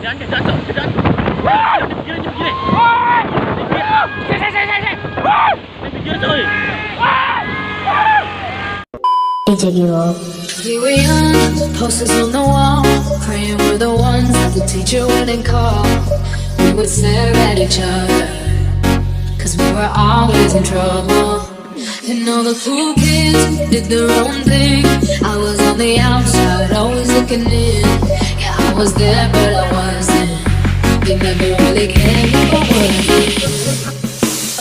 Jangan, jangan. Gini. DJ Giro. We were young, posters on the wall, praying we're the ones that the teacher wouldn't call. We would stare at each other, cause we were always in trouble. And all the cool kids did their own thing. I was on the outside, always looking in. Yeah, I was there, but I wasn't. They never really cared if I wasn't.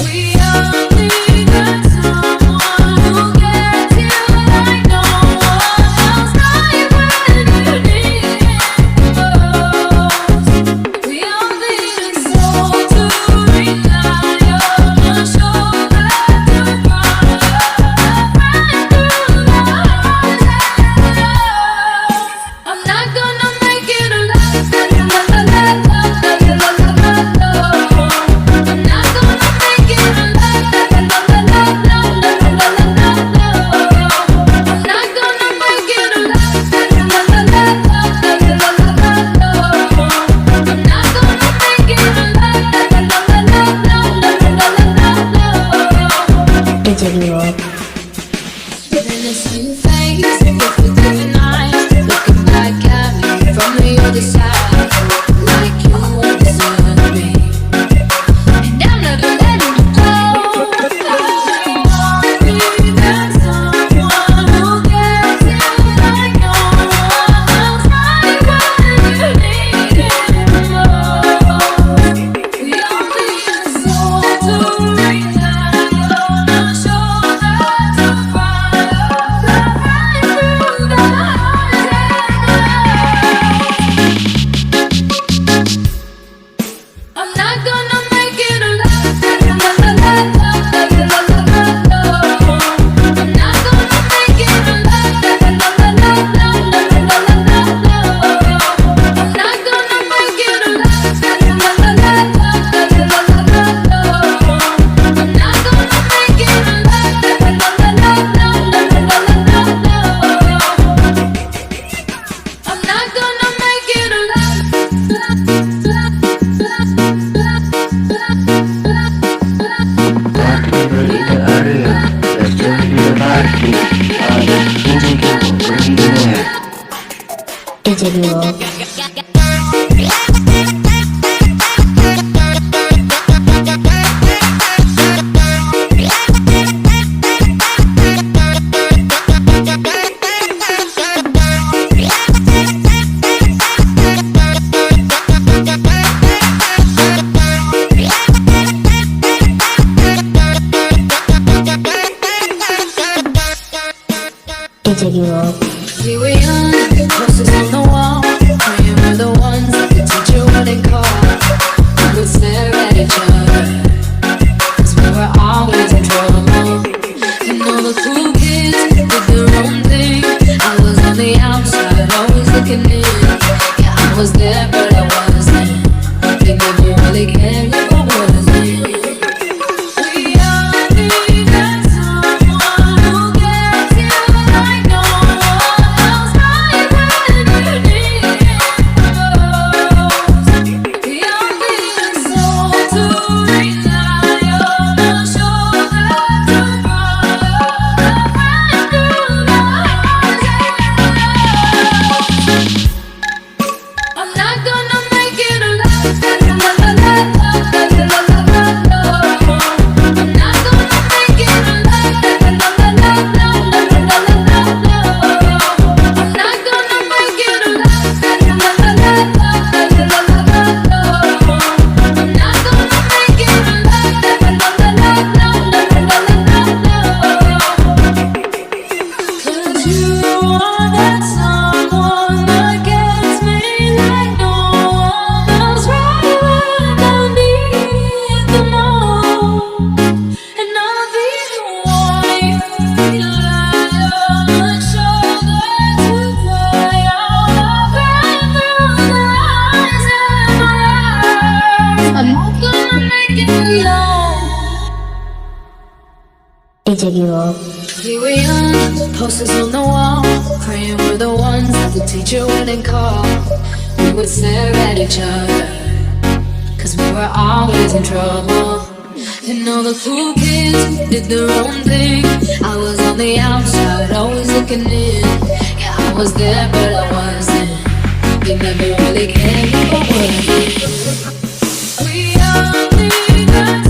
We only got someone who gets you like no one else. Right when you need it most. We only need a soul to rely on, a shoulder to cry, a friend through the highs and lows. I'm not gonna make it alone. I'm not gonna make it alone. I'm not gonna make it alone. DJ Giro. And it's new face with different eyes, looking back at me from the other side, like you understood me. And I'm never letting you go. I need that someone who gets you like no one else. Right when you need it most. We all need a soul to rely on, a shoulder to cry, a friend through the highs and lows. I'm not gonna make it alone. I'm not gonna make it alone. I'm not gonna make it alone. I'm not gonna make it Party ready to area. Let's join the party. DJ Giro, bring it. DJ Giro. DJ Giro. We were young, posters on the wall, praying we're the ones that the teacher wouldn't call. We would stare at each other, cause we were always in trouble. And all the cool kids did their own thing. I was on the outside, always looking in. Yeah, I was there, but I wasn't. They never really cared if I wasn't. We all need that someone who gets you like no one else. Right when you need it most. We all need a soul to rely on, a shoulder to cry, a friend through the highs and lows. I'm not gonna make it alone. I'm not gonna make it alone. I'm not gonna make it alone. I'm not gonna make it alone. I'm not gonna make it alone. Cause you are that someone that gets me like no one else. Right when I need it the most. And I'll be the one you rely on, a shoulder to cry on, a friend through the highs and lows. I'm not gonna make it alone. DJ Giro. We were young, posters on the wall, praying we're the ones that the teacher wouldn't call. We would stare at each other, cause we were always in trouble. And all the cool kids did their own thing. I was on the outside, always looking in. Yeah, I was there, but I wasn't. They never really cared if I wasn't. We all need that.